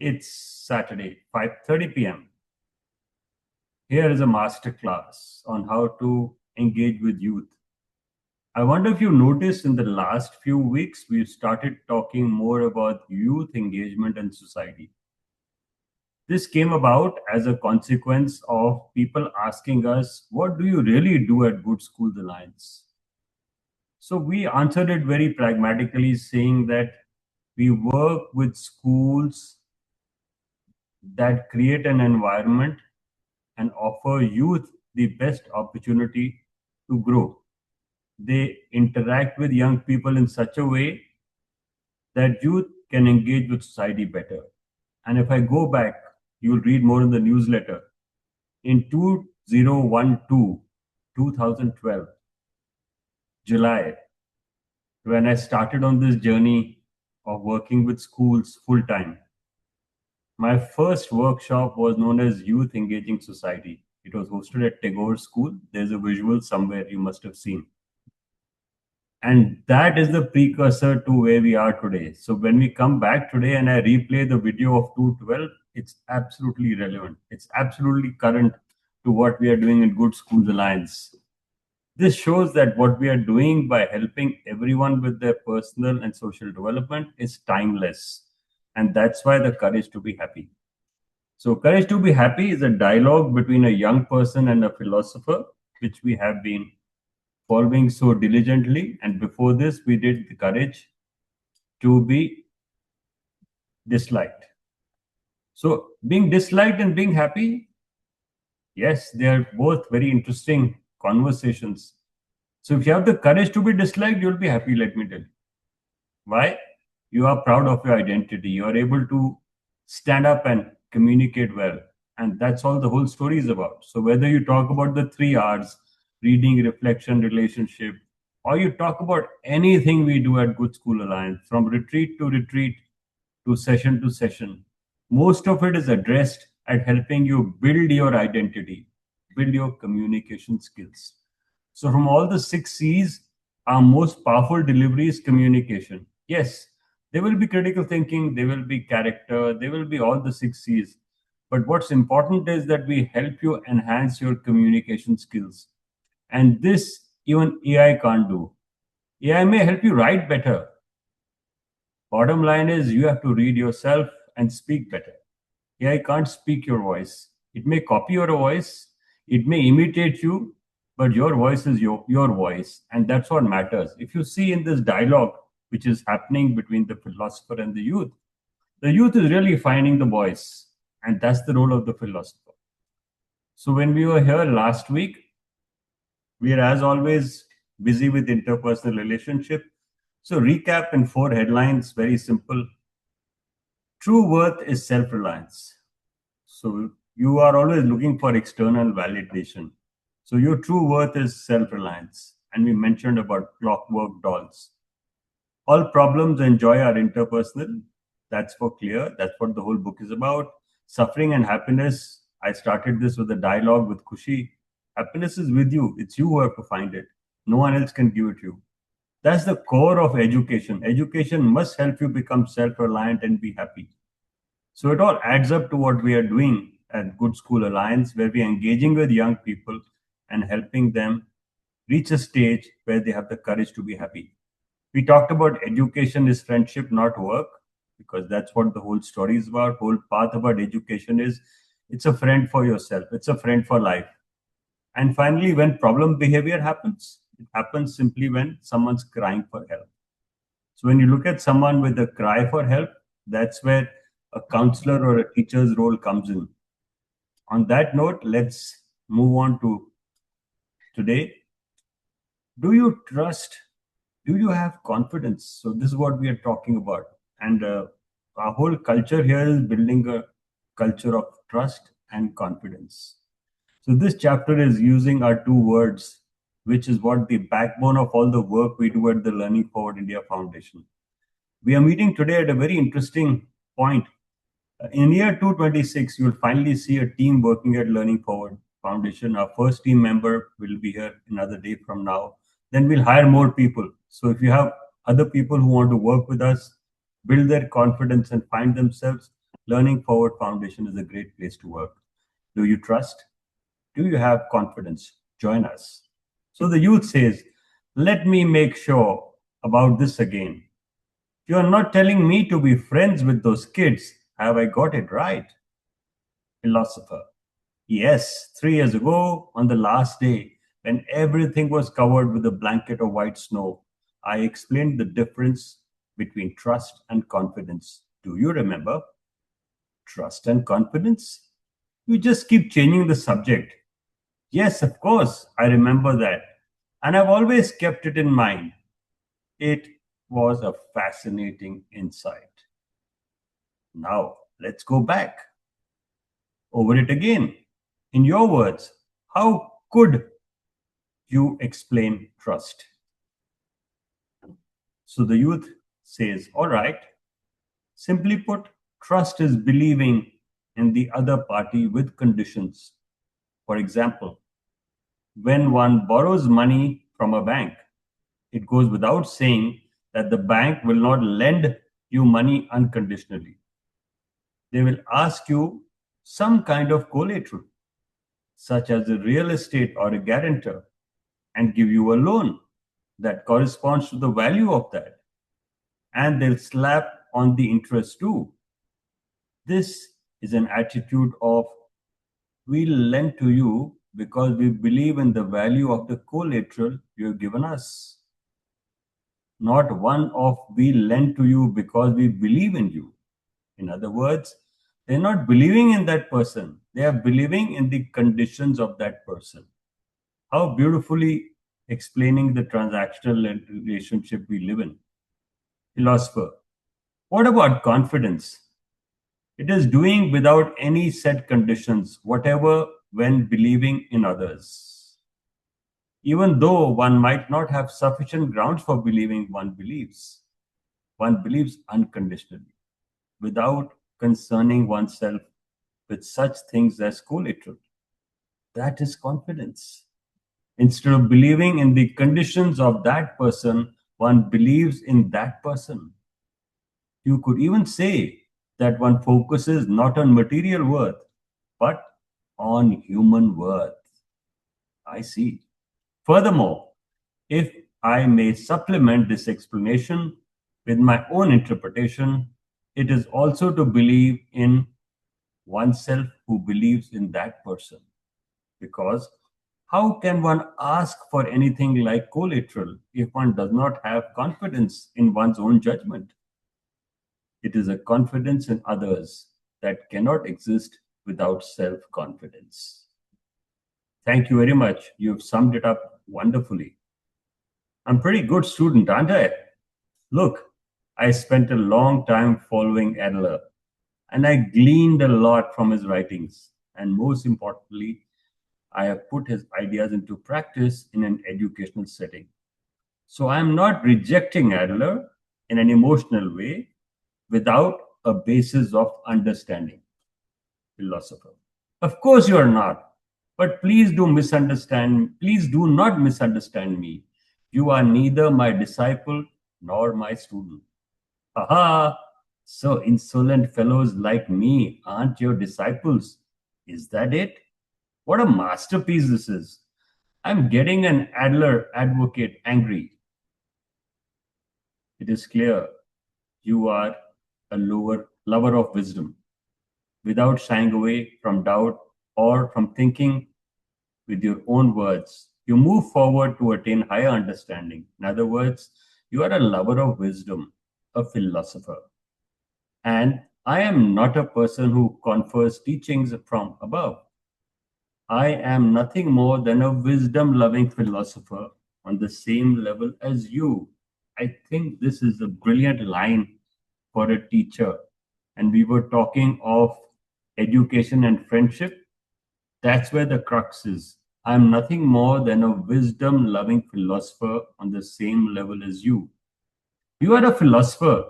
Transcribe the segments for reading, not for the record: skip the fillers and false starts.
It's Saturday, 5:30 p.m. Here is a masterclass on how to engage with youth. I wonder if you noticed in the last few weeks, we've started talking more about youth engagement and society. This came about as a consequence of people asking us, what do you really do at Good Schools Alliance? So we answered it very pragmatically, saying that we work with schools that create an environment and offer youth the best opportunity to grow. They interact with young people in such a way that youth can engage with society better. And if I go back, you'll read more in the newsletter. In 2012, 2012, July, when I started on this journey of working with schools full time, my first workshop was known as Youth Engaging Society. It was hosted at Tagore School. There's a visual somewhere you must have seen. And that is the precursor to where we are today. So when we come back today and I replay the video of 212, it's absolutely relevant. It's absolutely current to what we are doing in Good Schools Alliance. This shows that what we are doing by helping everyone with their personal and social development is timeless. And that's why the courage to be happy. So courage to be happy is a dialogue between a young person and a philosopher, which we have been following so diligently. And before this, we did the courage to be disliked. So being disliked and being happy, yes, they are both very interesting conversations. So if you have the courage to be disliked, you'll be happy, let me tell you. Why? You are proud of your identity. You are able to stand up and communicate well. And that's all the whole story is about. So whether you talk about the 3 R's, reading, reflection, relationship, or you talk about anything we do at Good School Alliance, from retreat to session, most of it is addressed at helping you build your identity, build your communication skills. So from all the 6 C's, our most powerful delivery is communication. Yes, there will be critical thinking, there will be character, there will be all the 6 C's. But what's important is that we help you enhance your communication skills. And this even AI can't do. AI may help you write better. Bottom line is you have to read yourself and speak better. AI can't speak your voice. It may copy your voice, it may imitate you, but your voice is your voice. And that's what matters. If you see in this dialogue, which is happening between the philosopher and the youth is really finding the voice. And that's the role of the philosopher. So when we were here last week, we are, as always, busy with interpersonal relationship. So recap in 4 headlines, very simple. True worth is self-reliance. So you are always looking for external validation. So your true worth is self-reliance. And we mentioned about clockwork dolls. All problems and joy are interpersonal. That's for clear. That's what the whole book is about. Suffering and happiness. I started this with a dialogue with Kushi. Happiness is with you. It's you who have to find it. No one else can give it to you. That's the core of education. Education must help you become self-reliant and be happy. So it all adds up to what we are doing at Good School Alliance, where we are engaging with young people and helping them reach a stage where they have the courage to be happy. We talked about education is friendship, not work, because that's what the whole story is about. Whole path about education is it's a friend for yourself. It's a friend for life. And finally, when problem behavior happens, it happens simply when someone's crying for help. So when you look at someone with a cry for help, that's where a counselor or a teacher's role comes in. On that note, let's move on to today. Do you trust? Do you have confidence? So this is what we are talking about. And our whole culture here is building a culture of trust and confidence. So this chapter is using our 2 words, which is what the backbone of all the work we do at the Learning Forward India Foundation. We are meeting today at a very interesting point. In year 226, you will finally see a team working at Learning Forward Foundation. Our first team member will be here another day from now. Then we'll hire more people. So if you have other people who want to work with us, build their confidence and find themselves, Learning Forward Foundation is a great place to work. Do you trust? Do you have confidence? Join us. So the youth says, let me make sure about this again. You are not telling me to be friends with those kids. Have I got it right? Philosopher. Yes, 3 years ago, on the last day, when everything was covered with a blanket of white snow, I explained the difference between trust and confidence. Do you remember? Trust and confidence? You just keep changing the subject. Yes, of course, I remember that. And I've always kept it in mind. It was a fascinating insight. Now, let's go back over it again. In your words, how could you explain trust? So the youth says, all right, simply put, trust is believing in the other party with conditions. For example, when one borrows money from a bank, it goes without saying that the bank will not lend you money unconditionally. They will ask you some kind of collateral, such as a real estate or a guarantor, and give you a loan that corresponds to the value of that. And they'll slap on the interest too. This is an attitude of we'll lend to you because we believe in the value of the collateral you have given us. Not one of we lend to you because we believe in you. In other words, they're not believing in that person, they are believing in the conditions of that person. How beautifully explaining the transactional relationship we live in. Philosopher, what about confidence? It is doing without any set conditions, whatever, when believing in others. Even though one might not have sufficient grounds for believing one believes unconditionally, without concerning oneself with such things as collateral. That is confidence. Instead of believing in the conditions of that person, one believes in that person. You could even say that one focuses not on material worth, but on human worth. I see. Furthermore, if I may supplement this explanation with my own interpretation, it is also to believe in oneself who believes in that person. Because how can one ask for anything like collateral if one does not have confidence in one's own judgment? It is a confidence in others that cannot exist without self confidence. Thank you very much. You've summed it up wonderfully. I'm a pretty good student, aren't I? Look, I spent a long time following Adler, and I gleaned a lot from his writings. And most importantly, I have put his ideas into practice in an educational setting. So I am not rejecting Adler in an emotional way without a basis of understanding. Philosopher. Of course you are not. But please do not misunderstand me. You are neither my disciple nor my student. Aha! So insolent fellows like me aren't your disciples. Is that it? What a masterpiece this is. I'm getting an Adler advocate angry. It is clear you are a lover of wisdom, without shying away from doubt or from thinking with your own words. You move forward to attain higher understanding. In other words, you are a lover of wisdom, a philosopher. And I am not a person who confers teachings from above. I am nothing more than a wisdom loving philosopher on the same level as you. I think this is a brilliant line for a teacher. And we were talking of education and friendship. That's where the crux is. I'm nothing more than a wisdom loving philosopher on the same level as you. You are a philosopher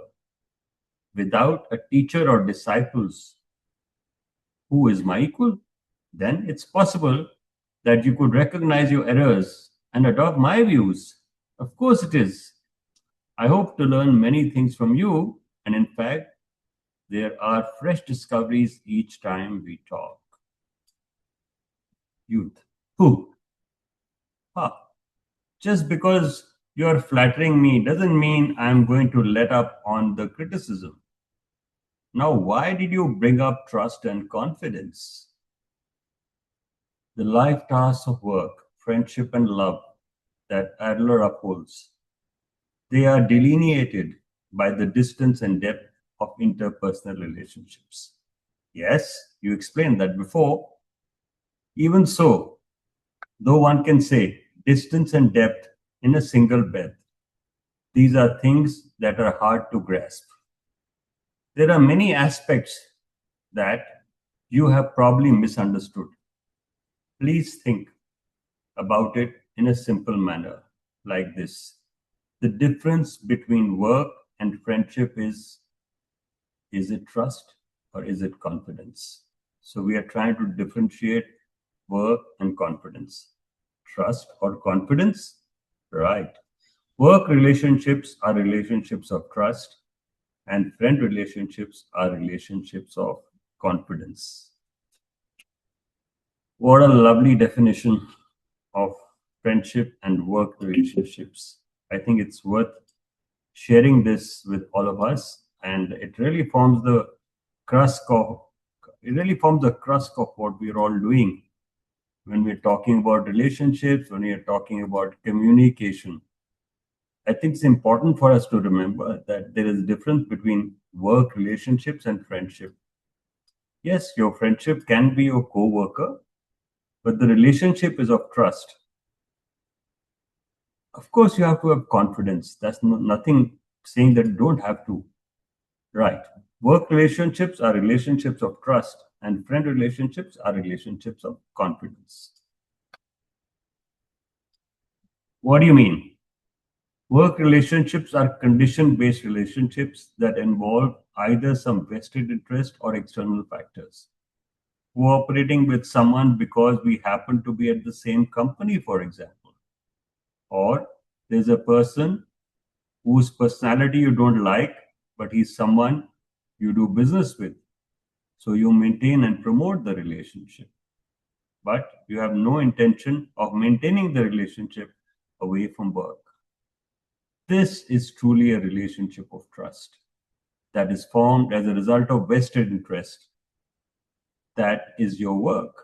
without a teacher or disciples who is my equal. Then it's possible that you could recognize your errors and adopt my views. Of course, it is. I hope to learn many things from you, and in fact, There are fresh discoveries each time we talk. Youth. Who? Ah, just because you're flattering me doesn't mean I'm going to let up on the criticism. Now, why did you bring up trust and confidence? The life tasks of work, friendship, and love that Adler upholds, they are delineated by the distance and depth of interpersonal relationships. Yes, you explained that before. Even so, though one can say distance and depth in a single breath, these are things that are hard to grasp. There are many aspects that you have probably misunderstood. Please think about it in a simple manner like this. The difference between work and friendship is it trust or is it confidence? So we are trying to differentiate work and confidence. Trust or confidence? Right. Work relationships are relationships of trust, and friend relationships are relationships of confidence. What a lovely definition of friendship and work relationships. I think it's worth sharing this with all of us, and it really forms the crust of what we're all doing when we're talking about relationships, when we're talking about communication. I think it's important for us to remember that there is a difference between work relationships and friendship. Yes, your friendship can be your co-worker, but the relationship is of trust. Of course, you have to have confidence. That's nothing saying that you don't have to. Right. Work relationships are relationships of trust, and friend relationships are relationships of confidence. What do you mean? Work relationships are condition based relationships that involve either some vested interest or external factors. Cooperating with someone because we happen to be at the same company, for example. Or there's a person whose personality you don't like, but he's someone you do business with. So you maintain and promote the relationship. But you have no intention of maintaining the relationship away from work. This is truly a relationship of trust that is formed as a result of vested interest. That is your work.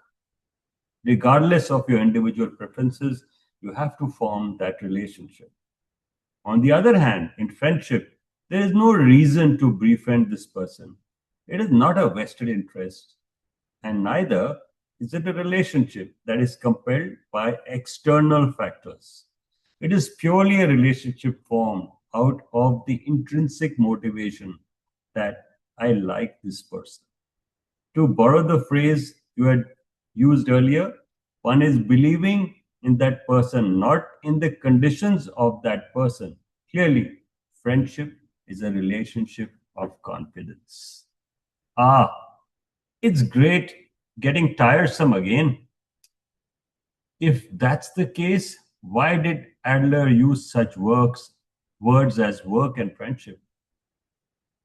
Regardless of your individual preferences, you have to form that relationship. On the other hand, in friendship, there is no reason to befriend this person. It is not a vested interest, and neither is it a relationship that is compelled by external factors. It is purely a relationship formed out of the intrinsic motivation that I like this person. To borrow the phrase you had used earlier, one is believing in that person, not in the conditions of that person. Clearly, friendship is a relationship of confidence. Ah, it's great getting tiresome again. If that's the case, why did Adler use such words as work and friendship?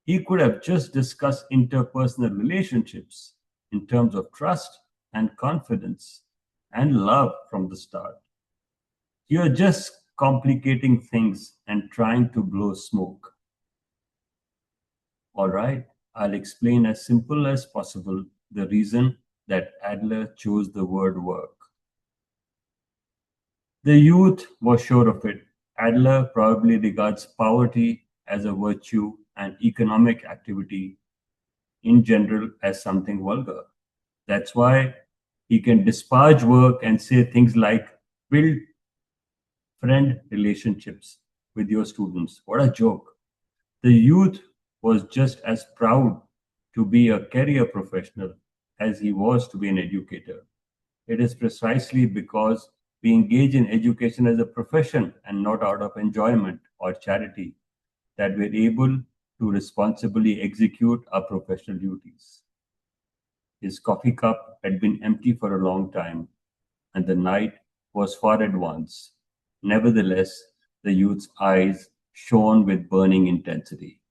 He could have just discussed interpersonal relationships in terms of trust and confidence and love from the start. You're just complicating things and trying to blow smoke. All right, I'll explain as simple as possible the reason that Adler chose the word work. The youth was sure of it. Adler probably regards poverty as a virtue and economic activity in general as something vulgar. That's why he can disparage work and say things like build friend relationships with your students. What a joke. The youth was just as proud to be a career professional as he was to be an educator. It is precisely because we engage in education as a profession and not out of enjoyment or charity that we're able to responsibly execute our professional duties. His coffee cup had been empty for a long time, and the night was far advanced. Nevertheless, the youth's eyes shone with burning intensity.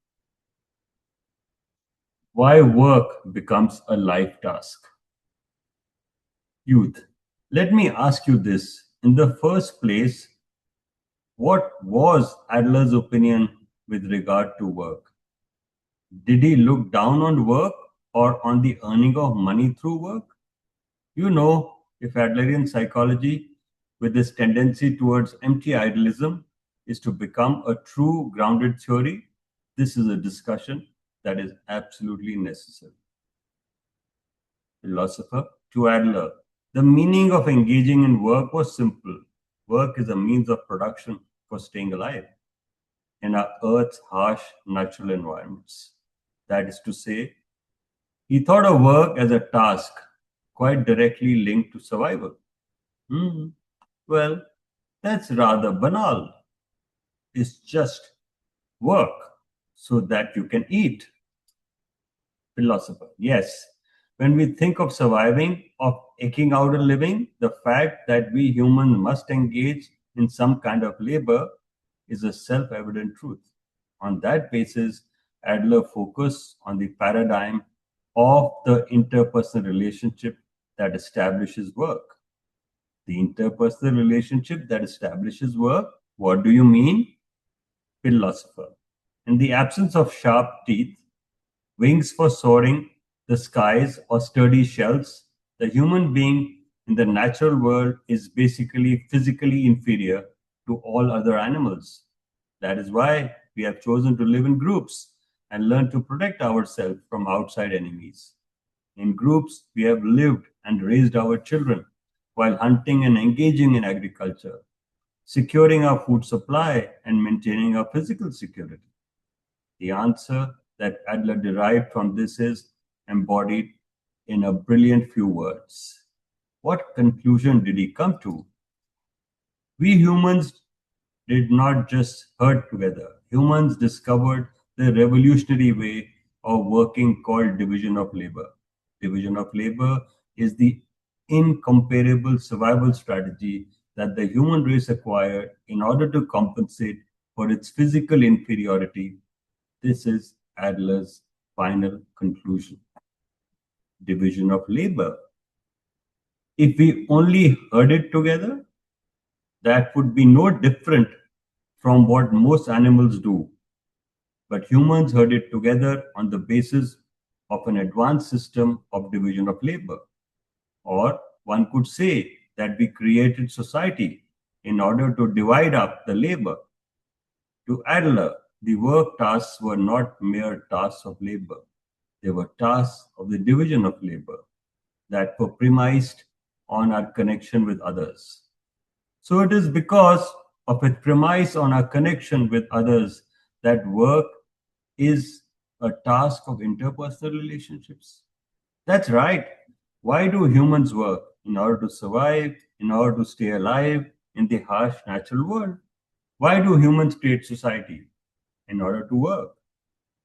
Why work becomes a life task. Youth, let me ask you this. In the first place, what was Adler's opinion with regard to work? Did he look down on work or on the earning of money through work? You know, if Adlerian psychology, with this tendency towards empty idealism, is to become a true grounded theory, this is a discussion that is absolutely necessary. Philosopher to Adler, the meaning of engaging in work was simple. Work is a means of production for staying alive in our Earth's harsh natural environments. That is to say, he thought of work as a task quite directly linked to survival. Hmm. Well, that's rather banal. It's just work so that you can eat. Philosopher. Yes. When we think of surviving, of eking out a living, the fact that we humans must engage in some kind of labor is a self evident truth. On that basis, Adler focused on the paradigm of the interpersonal relationship that establishes work. The interpersonal relationship that establishes work. What do you mean? Philosopher. In the absence of sharp teeth, wings for soaring the skies or sturdy shells, the human being in the natural world is basically physically inferior to all other animals. That is why we have chosen to live in groups and learn to protect ourselves from outside enemies. In groups, we have lived and raised our children while hunting and engaging in agriculture, securing our food supply and maintaining our physical security. The answer that Adler derived from this is embodied in a brilliant few words. What conclusion did he come to? We humans did not just herd together. Humans discovered the revolutionary way of working called division of labor. Division of labor is the incomparable survival strategy that the human race acquired in order to compensate for its physical inferiority. This is Adler's final conclusion. Division of labor. If we only herded together, that would be no different from what most animals do. But humans herded together on the basis of an advanced system of division of labor. Or one could say that we created society in order to divide up the labor. To Adler, the work tasks were not mere tasks of labor. They were tasks of the division of labor that were premised on our connection with others. So it is because of its premise on our connection with others that work is a task of interpersonal relationships. That's right. Why do humans work? In order to survive, in order to stay alive in the harsh natural world. Why do humans create society? In order to work,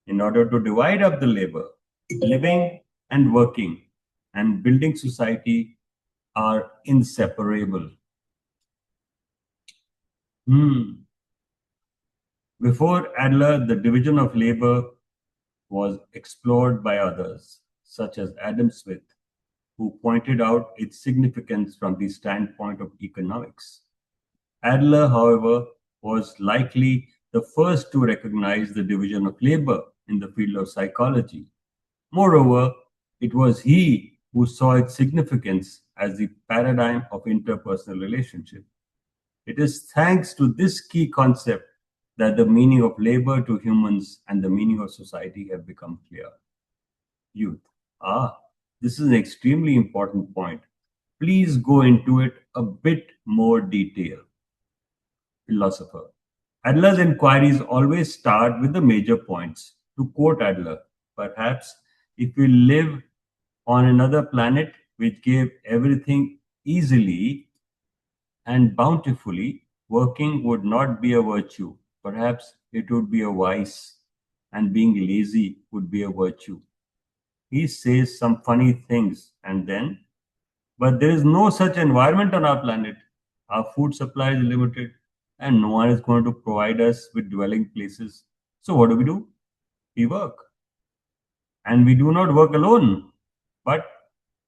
in order to divide up the labor. Living and working and building society are inseparable. Hmm. Before Adler, the division of labor was explored by others, such as Adam Smith, who pointed out its significance from the standpoint of economics. Adler, however, was likely the first to recognize the division of labor in the field of psychology. Moreover, it was he who saw its significance as the paradigm of interpersonal relationship. It is thanks to this key concept that the meaning of labor to humans and the meaning of society have become clear. Youth. This is an extremely important point. Please go into it a bit more detail. Philosopher. Adler's inquiries always start with the major points. To quote Adler, perhaps if we live on another planet which gave everything easily and bountifully, working would not be a virtue. Perhaps it would be a vice, and being lazy would be a virtue. He says some funny things, and then, but there is no such environment on our planet. Our food supply is limited, and no one is going to provide us with dwelling places. So, what do? We work. And we do not work alone, but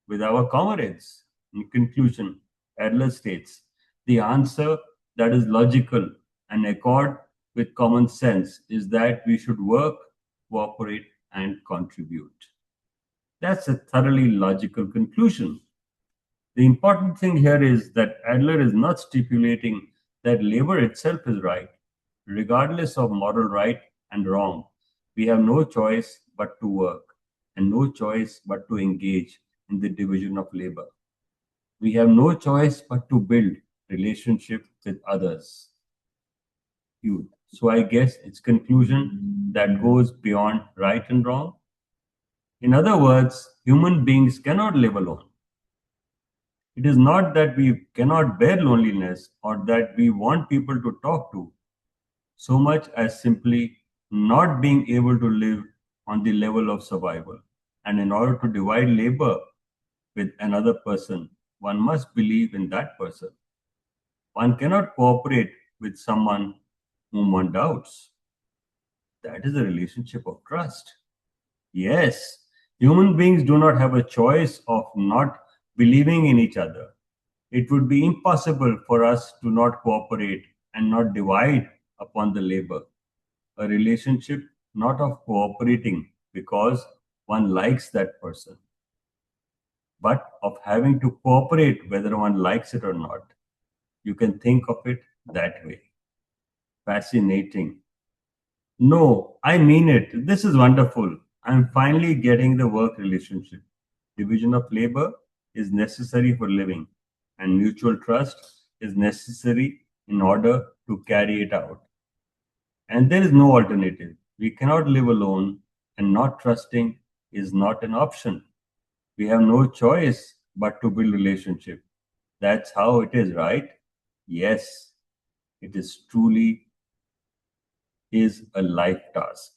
with our comrades. In conclusion, Adler states the answer that is logical and accord with common sense is that we should work, cooperate, and contribute. That's a thoroughly logical conclusion. The important thing here is that Adler is not stipulating that labor itself is right. Regardless of moral right and wrong, we have no choice but to work and no choice but to engage in the division of labor. We have no choice but to build relationship with others. Youth. So I guess its conclusion that goes beyond right and wrong. In other words, human beings cannot live alone. It is not that we cannot bear loneliness or that we want people to talk to, so much as simply not being able to live on the level of survival. And in order to divide labor with another person, one must believe in that person. One cannot cooperate with someone whom one doubts. That is a relationship of trust. Yes, human beings do not have a choice of not believing in each other. It would be impossible for us to not cooperate and not divide upon the labor. A relationship not of cooperating because one likes that person, but of having to cooperate whether one likes it or not. You can think of it that way. Fascinating. No, I mean it. This is wonderful. I'm finally getting the work relationship. Division of labor is necessary for living, and mutual trust is necessary in order to carry it out. And there is no alternative. We cannot live alone, and not trusting is not an option. We have no choice but to build relationship. That's how it is, right? Yes, it is truly is a life task.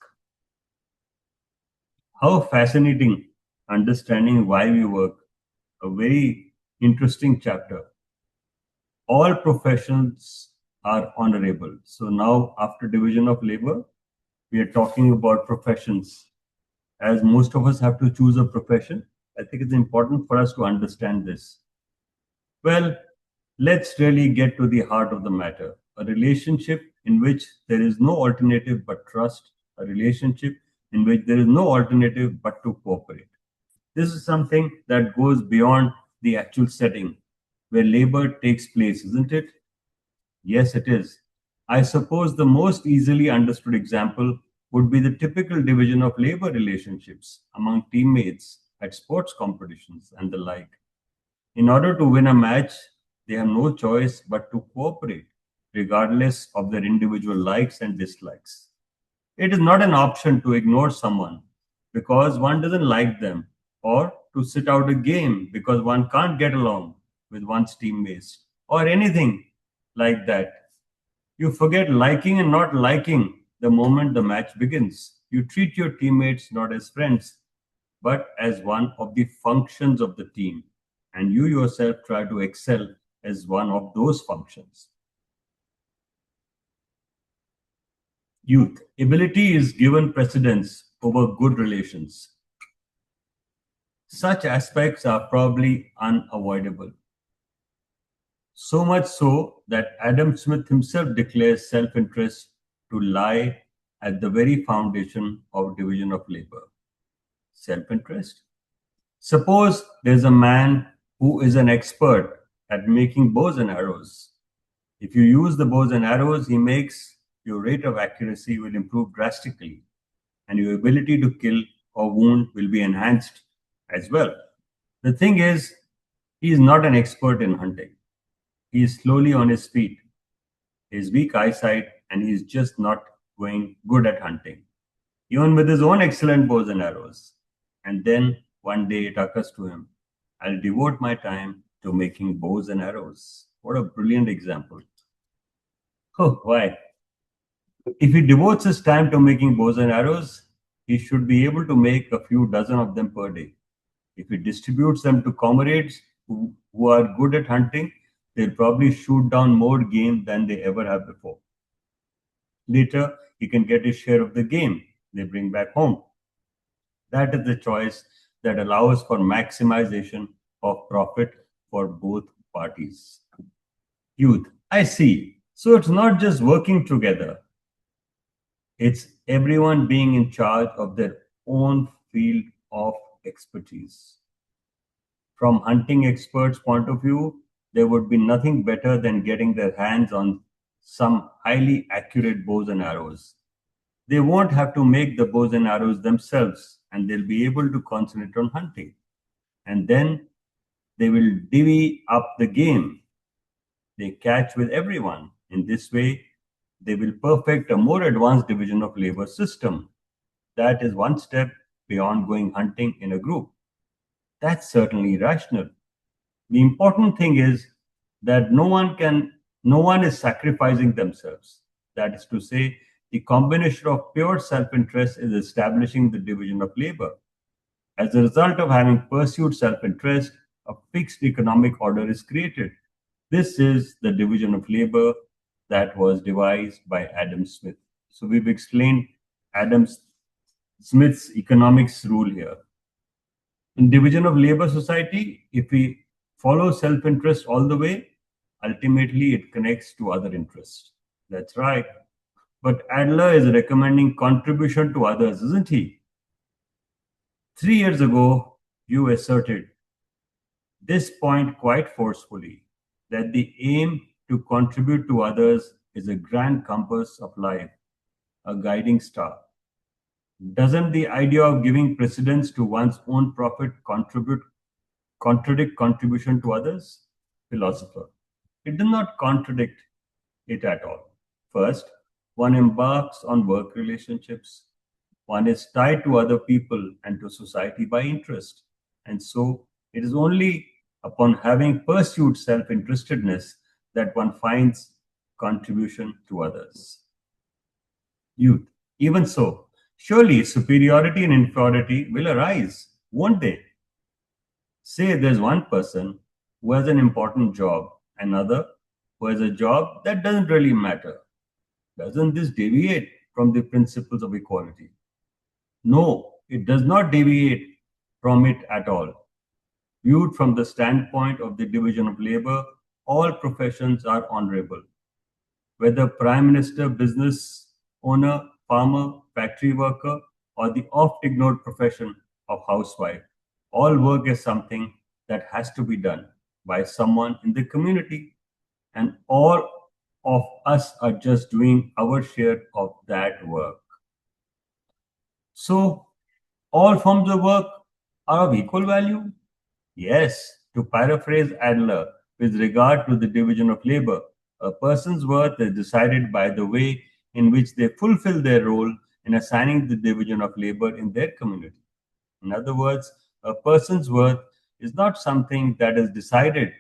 How fascinating understanding why we work. A very interesting chapter. All professions are honorable. So now, after division of labor, we are talking about professions. As most of us have to choose a profession, I think it's important for us to understand this. Well, let's really get to the heart of the matter. A relationship in which there is no alternative but trust, a relationship in which there is no alternative but to cooperate. This is something that goes beyond the actual setting where labor takes place, isn't it? Yes, it is. I suppose the most easily understood example would be the typical division of labor relationships among teammates at sports competitions and the like. In order to win a match, they have no choice but to cooperate, regardless of their individual likes and dislikes. It is not an option to ignore someone because one doesn't like them, or to sit out a game because one can't get along with one's teammates, or anything like that. You forget liking and not liking the moment the match begins. You treat your teammates not as friends, but as one of the functions of the team, and you yourself try to excel as one of those functions. Youth. Ability is given precedence over good relations. Such aspects are probably unavoidable. So much so that Adam Smith himself declares self interest to lie at the very foundation of division of labor. Self interest? Suppose there's a man who is an expert at making bows and arrows. If you use the bows and arrows he makes, your rate of accuracy will improve drastically, and your ability to kill or wound will be enhanced as well. The thing is, he is not an expert in hunting. He is slowly on his feet. He has weak eyesight, and he is just not going good at hunting, even with his own excellent bows and arrows. And then one day it occurs to him, I'll devote my time to making bows and arrows. What a brilliant example. Oh, why? If he devotes his time to making bows and arrows, he should be able to make a few dozen of them per day. If he distributes them to comrades who are good at hunting, they'll probably shoot down more game than they ever have before. Later, he can get his share of the game they bring back home. That is the choice that allows for maximization of profit for both parties. Youth, I see. So it's not just working together, it's everyone being in charge of their own field of expertise. From hunting experts' point of view, there would be nothing better than getting their hands on some highly accurate bows and arrows. They won't have to make the bows and arrows themselves, and they'll be able to concentrate on hunting. And then they will divvy up the game. They catch with everyone. In this way, they will perfect a more advanced division of labor system. That is one step beyond going hunting in a group. That's certainly rational. The important thing is that no one is sacrificing themselves. That is to say, the combination of pure self-interest is establishing the division of labor. As a result of having pursued self-interest, a fixed economic order is created. This is the division of labor that was devised by Adam Smith. So we've explained Adam Smith's economics rule here. In division of labor society, if we follow self-interest all the way, ultimately it connects to other interests. That's right. But Adler is recommending contribution to others, isn't he? 3 years ago, you asserted this point quite forcefully, that the aim to contribute to others is a grand compass of life, a guiding star. Doesn't the idea of giving precedence to one's own profit contradict contribution to others? Philosopher. It does not contradict it at all. First, one embarks on work relationships. One is tied to other people and to society by interest. And so it is only upon having pursued self-interestedness that one finds contribution to others. Youth. Even so, surely superiority and inferiority will arise, won't they? Say there's one person who has an important job, another who has a job that doesn't really matter. Doesn't this deviate from the principles of equality? No, it does not deviate from it at all. Viewed from the standpoint of the division of labor, all professions are honorable. Whether prime minister, business owner, farmer, factory worker, or the oft-ignored profession of housewife, all work is something that has to be done by someone in the community, and all of us are just doing our share of that work. So, all forms of work are of equal value? Yes, to paraphrase Adler, with regard to the division of labor, a person's worth is decided by the way in which they fulfill their role in assigning the division of labor in their community. In other words, a person's worth is not something that is decided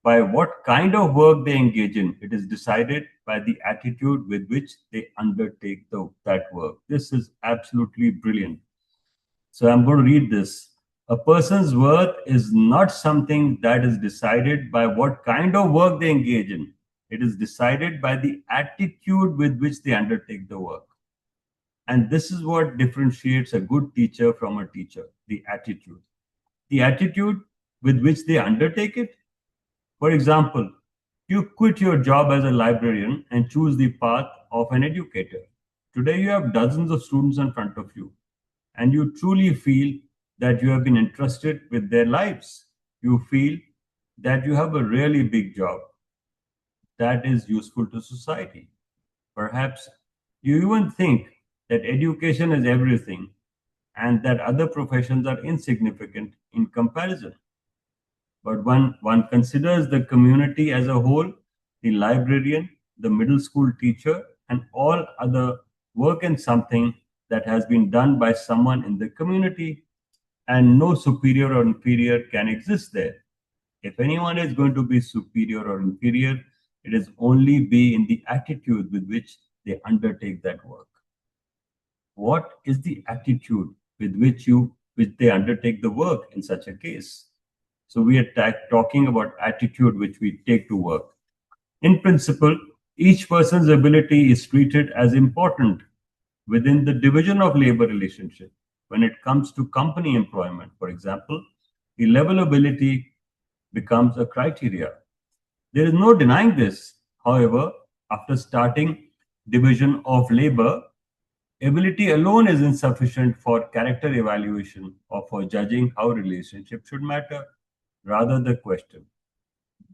by what kind of work they engage in. It is decided by the attitude with which they undertake that work. This is absolutely brilliant. So I'm going to read this. A person's worth is not something that is decided by what kind of work they engage in. It is decided by the attitude with which they undertake the work. And this is what differentiates a good teacher from a teacher, the attitude. The attitude with which they undertake it. For example, you quit your job as a librarian and choose the path of an educator. Today you have dozens of students in front of you, and you truly feel that you have been entrusted with their lives. You feel that you have a really big job that is useful to society. Perhaps you even think that education is everything and that other professions are insignificant in comparison. But when one considers the community as a whole, the librarian, the middle school teacher, and all other work in something that has been done by someone in the community, and no superior or inferior can exist there. If anyone is going to be superior or inferior, it is only be in the attitude with which they undertake that work. What is the attitude with which they undertake the work in such a case? So we are talking about attitude which we take to work. In principle, each person's ability is treated as important within the division of labor relationship. when it comes to company employment. For example, the level ability becomes a criteria. There is no denying this. However, after starting division of labor, ability alone is insufficient for character evaluation or for judging how relationships should matter. Rather, the question,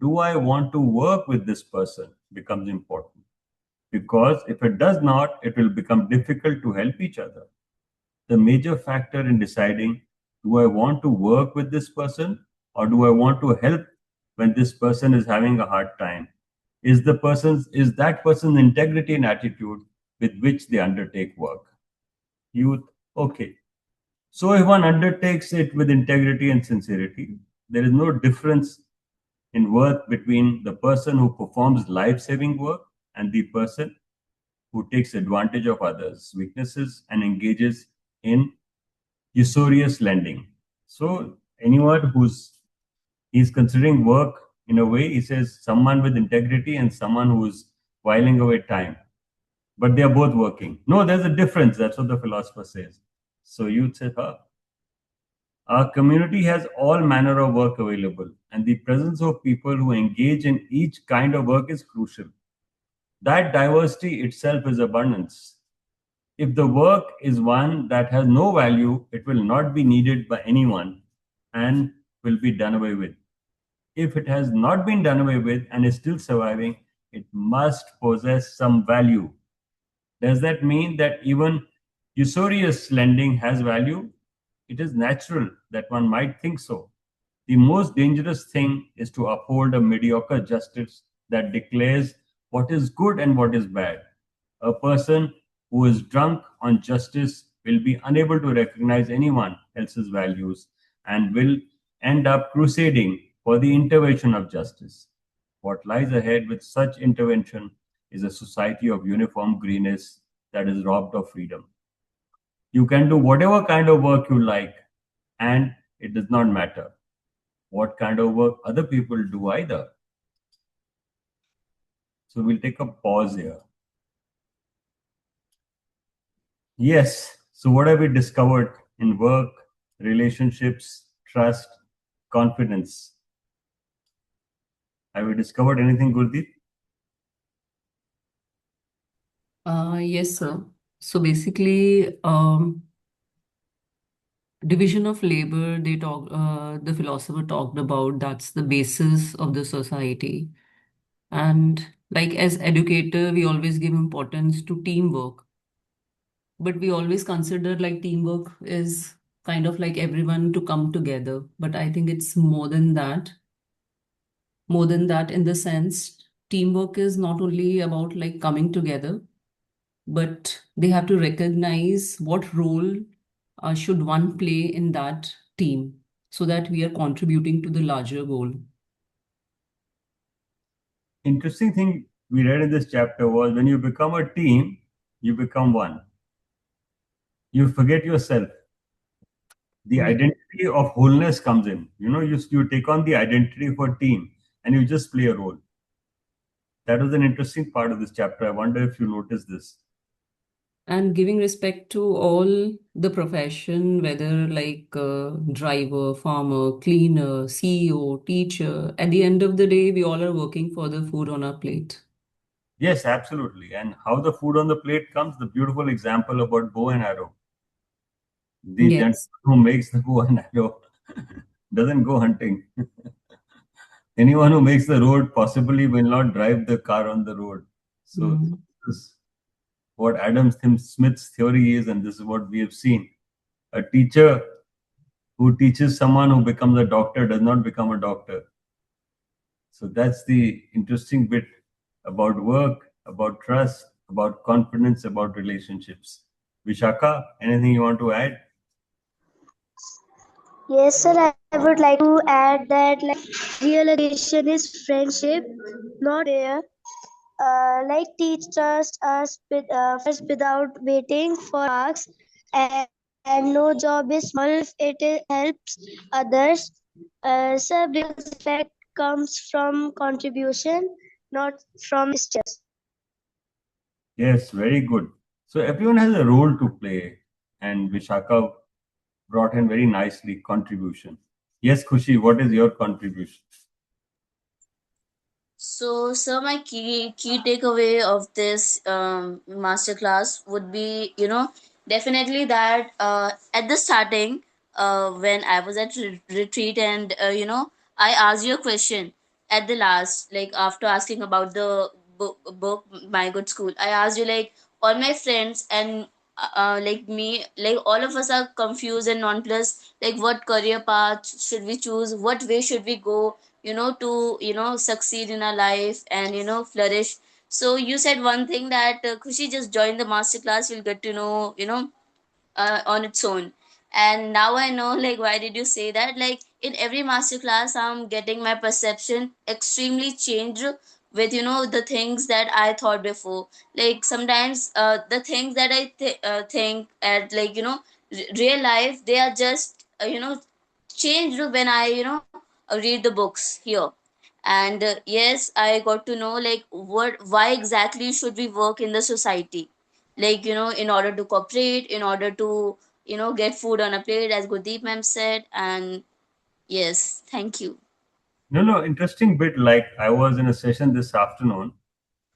do I want to work with this person, becomes important. Because if it does not, it will become difficult to help each other. The major factor in deciding, do I want to work with this person or do I want to help when this person is having a hard time, is that person's integrity and attitude with which they undertake work. Youth, okay. So if one undertakes it with integrity and sincerity, there is no difference in worth between the person who performs life-saving work and the person who takes advantage of others' weaknesses and engages in usurious lending. So anyone he's considering work in a way, he says someone with integrity and someone who's whiling away time, but they are both working. No, there's a difference. That's what the philosopher says. So you'd say, huh, our community has all manner of work available, and the presence of people who engage in each kind of work is crucial. That diversity itself is abundance. If the work is one that has no value, it will not be needed by anyone and will be done away with. If it has not been done away with and is still surviving, it must possess some value. Does that mean that even usurious lending has value? It is natural that one might think so. The most dangerous thing is to uphold a mediocre justice that declares what is good and what is bad. A person who is drunk on justice will be unable to recognize anyone else's values and will end up crusading for the intervention of justice. What lies ahead with such intervention is a society of uniform greenness that is robbed of freedom. You can do whatever kind of work you like, and it does not matter what kind of work other people do either. So we'll take a pause here. Yes. So what have we discovered in work, relationships, trust, confidence? Have we discovered anything, Gurdeep? Yes, sir. So basically, division of labor, the philosopher talked about, that's the basis of the society. And like as educator, we always give importance to teamwork, but we always consider like teamwork is kind of like everyone to come together. But I think it's more than that in the sense, teamwork is not only about like coming together, but they have to recognize what role should one play in that team so that we are contributing to the larger goal. Interesting thing we read in this chapter was when you become a team, you become one. You forget yourself. The Yeah. identity of wholeness comes in. You take on the identity for team and you just play a role. That was an interesting part of this chapter. I wonder if you noticed this. And giving respect to all the profession, whether like driver, farmer, cleaner, CEO, teacher, at the end of the day, we all are working for the food on our plate. Yes, absolutely. And how the food on the plate comes, the beautiful example about bow and arrow. The gentleman Yes. who makes the bow and arrow doesn't go hunting. Anyone who makes the road possibly will not drive the car on the road. So Mm. this is what Smith's theory is, and this is what we have seen. A teacher who teaches someone who becomes a doctor does not become a doctor. So that's the interesting bit about work, about trust, about confidence, about relationships. Vishaka, anything you want to add? Yes, sir. I would like to add that real education is friendship, not fear. Like teach first without waiting for marks, and no job is small if helps others. Because respect comes from contribution, not from status. Yes, very good. So everyone has a role to play, and Vishaka brought in very nicely contribution. Yes, Khushi, what is your contribution? So, sir, my key takeaway of this masterclass would be, definitely that at the starting, when I was at retreat, and I asked you a question at the last, like after asking about the book My Good School, I asked you like all my friends and like me, like all of us are confused and nonplussed, like what career path should we choose, what way should we go, to succeed in our life and flourish. So you said one thing that Khushi, just join the masterclass, you'll get to know, on its own. And now I know like why did you say that. Like in every masterclass I'm getting my perception extremely changed with the things that I thought before. Like sometimes the things that I think at like real life, they are just changed when I read the books here. And yes, I got to know like why exactly should we work in the society, like in order to cooperate, in order to get food on a plate, as Gurdeep ma'am said. And yes, thank you. No, no, interesting bit. Like I was in a session this afternoon.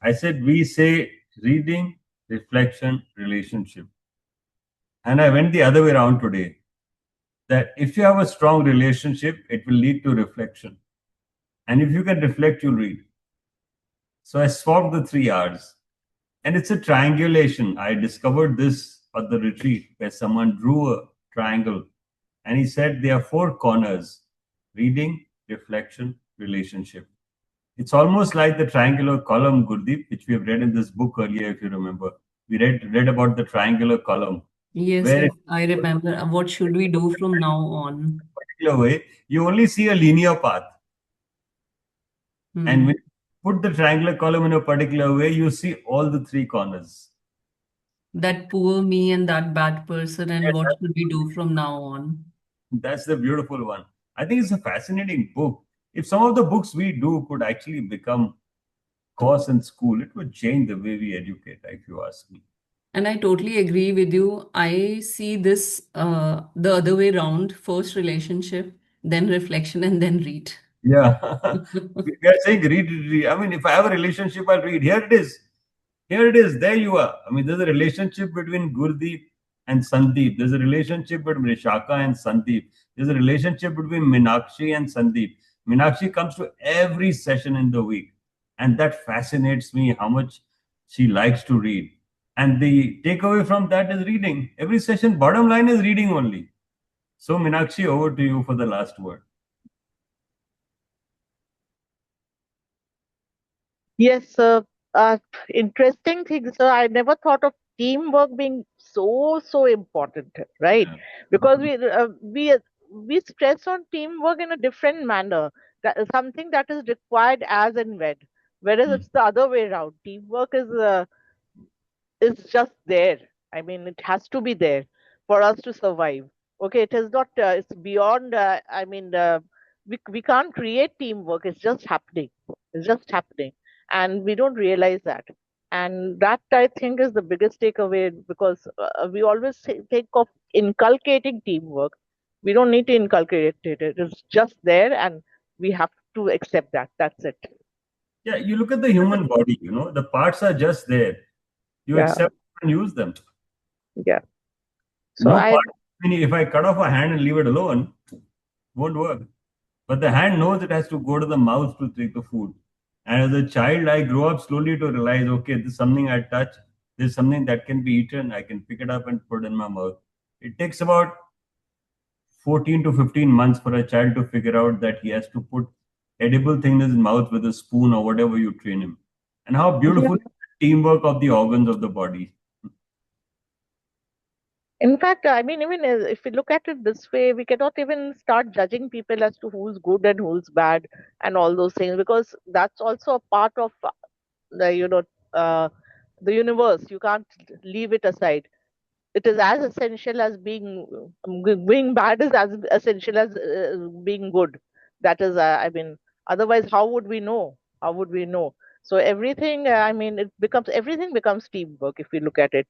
I said, we say reading, reflection, relationship. And I went the other way around today, that if you have a strong relationship, it will lead to reflection. And if you can reflect, you'll read. So I swapped the 3 R's. And it's a triangulation. I discovered this at the retreat where someone drew a triangle and he said there are 4 corners: reading, reflection, relationship. It's almost like the triangular column, Gurdeep, which we have read in this book earlier, if you remember. We read about the triangular column, Yes, where in yes, I remember. What should we do from now on? a particular way, you only see a linear path. And Hmm. when you put the triangular column in a particular way, you see all the 3 corners. That poor me and that bad person, and what should we do from now on? That's the beautiful one. I think it's a fascinating book. If some of the books we do could actually become course in school, it would change the way we educate, if you ask me. And I totally agree with you. I see this the other way around. First relationship, then reflection, and then read. Yeah. We are saying read, read, read. I mean, if I have a relationship, I'll read. Here it is. Here it is. There you are. I mean, there's a relationship between Gurdeep and Sandeep. There's a relationship between Shaka and Sandeep. There's a relationship between Minakshi and Sandeep. Minakshi comes to every session in the week. And that fascinates me how much she likes to read. And the takeaway from that is reading. Every session, bottom line is reading only. So, Minakshi, over to you for the last word. Yes, interesting thing. So I never thought of teamwork being so important, right? Yeah. Because we stress on teamwork in a different manner. That is something that is required as and when. Whereas Mm. it's the other way around. Teamwork is just there. I mean, it has to be there for us to survive. Okay, it is not. It's beyond. I mean, we can't create teamwork. It's just happening. It's just happening, and we don't realize that. And that I think is the biggest takeaway because we always think of inculcating teamwork. We don't need to inculcate it. It is just there, and we have to accept that. That's it. Yeah, you look at the human body, the parts are just there. You Yeah, accept and use them. yeah. So No I part. I mean, if I cut off a hand and leave it alone, won't work. But the hand knows it has to go to the mouth to take the food. And as a child, I grow up slowly to realize, okay, this is something I touch. This is something that can be eaten. I can pick it up and put it in my mouth. It takes about 14 to 15 months for a child to figure out that he has to put edible thing in his mouth with a spoon or whatever you train him. And how beautiful is the teamwork of the organs of the body. In fact, I mean, even if we look at it this way, we cannot even start judging people as to who's good and who's bad and all those things because that's also a part of the uh, the universe. You can't leave it aside. It is as essential as being bad is as essential as being good. That is, I mean, otherwise, how would we know? How would we know? So everything, I mean, everything becomes teamwork if we look at it.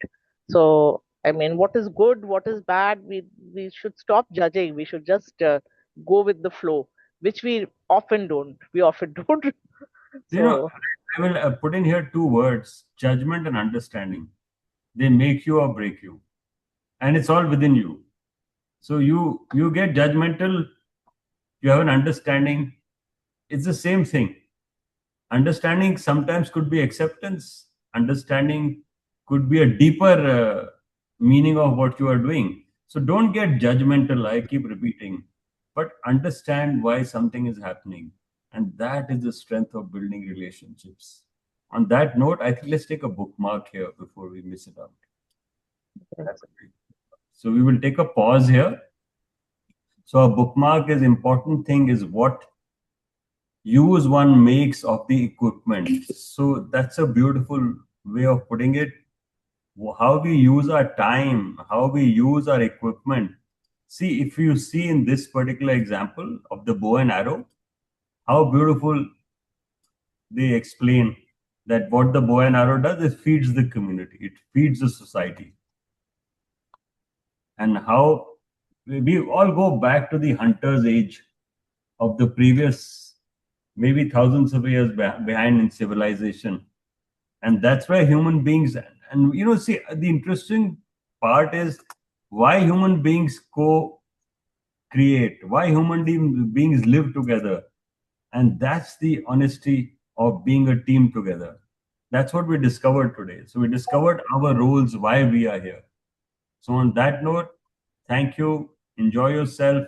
So I mean, what is good, what is bad, we should stop judging. We should just go with the flow, which we often don't. We often don't. You know, So I will put in here two words: judgment and understanding. They make you or break you, and it's all within you. So you get judgmental, you have an understanding. It's the same thing. Understanding sometimes could be acceptance. Understanding could be a deeper meaning of what you are doing. So don't get judgmental. I keep repeating, but understand why something is happening, and that is the strength of building relationships. On that note, I think let's take a bookmark here before we miss it out. So we will take a pause here. So a bookmark is important thing is what use one makes of the equipment. So that's a beautiful way of putting it. How we use our time, how we use our equipment. See, if you see in this particular example of the bow and arrow, how beautiful they explain that what the bow and arrow does is feeds the community, it feeds the society. And how we all go back to the hunter's age of the previous, maybe thousands of years behind in civilization. And that's why human beings, and you know, see, the interesting part is why human beings co-create, why beings live together. And that's the honesty of being a team together. That's what we discovered today. So we discovered our roles, why we are here. So on that note, thank you, enjoy yourself,